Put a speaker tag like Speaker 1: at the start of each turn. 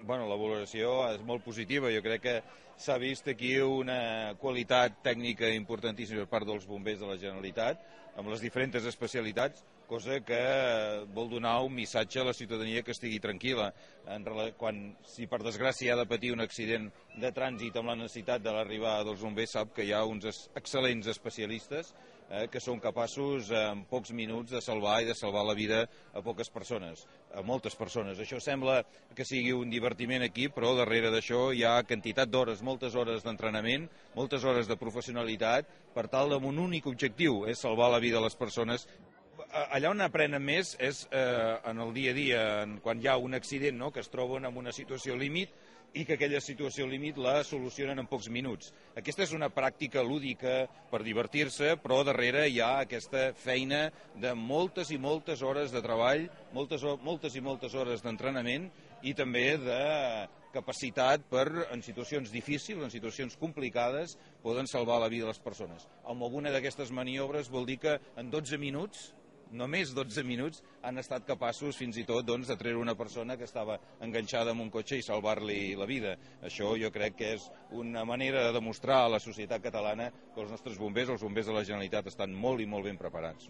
Speaker 1: Bueno, la valoració és molt positiva. Jo crec que s'ha vist aquí una qualitat tècnica importantíssima per part dels bombers de la Generalitat, amb les diferents especialitats, cosa que vol donar un missatge a la ciutadania que estigui tranquil·la. Si per desgràcia ha de patir un accident de trànsit amb la necessitat de l'arribada dels bombers, sap que hi ha uns excel·lents especialistes que són capaços en pocs minuts de salvar i de salvar la vida a poques persones, a moltes persones. Això sembla que sigui un divertiment aquí, però darrere d'això hi ha quantitat d'hores, moltes hores d'entrenament, moltes hores de professionalitat, per tal amb un únic objectiu, és salvar la vida de les persones. Allà on aprenen més és en el dia a dia, quan hi ha un accident, no?, que es troben en una situació límit i que aquella situació límit la solucionen en pocs minuts. Aquesta és una pràctica lúdica per divertir-se, però darrere hi ha aquesta feina de moltes i moltes hores de treball, moltes i moltes hores d'entrenament i també de capacitat per, en situacions difícils, en situacions complicades, poden salvar la vida de les persones. Amb alguna d'aquestes maniobres vol dir que en 12 minuts, només 12 minuts, han estat capaços fins i tot de treure una persona que estava enganxada en un cotxe i salvar-li la vida. Això jo crec que és una manera de demostrar a la societat catalana que els nostres bombers, els bombers de la Generalitat, estan molt i molt ben preparats.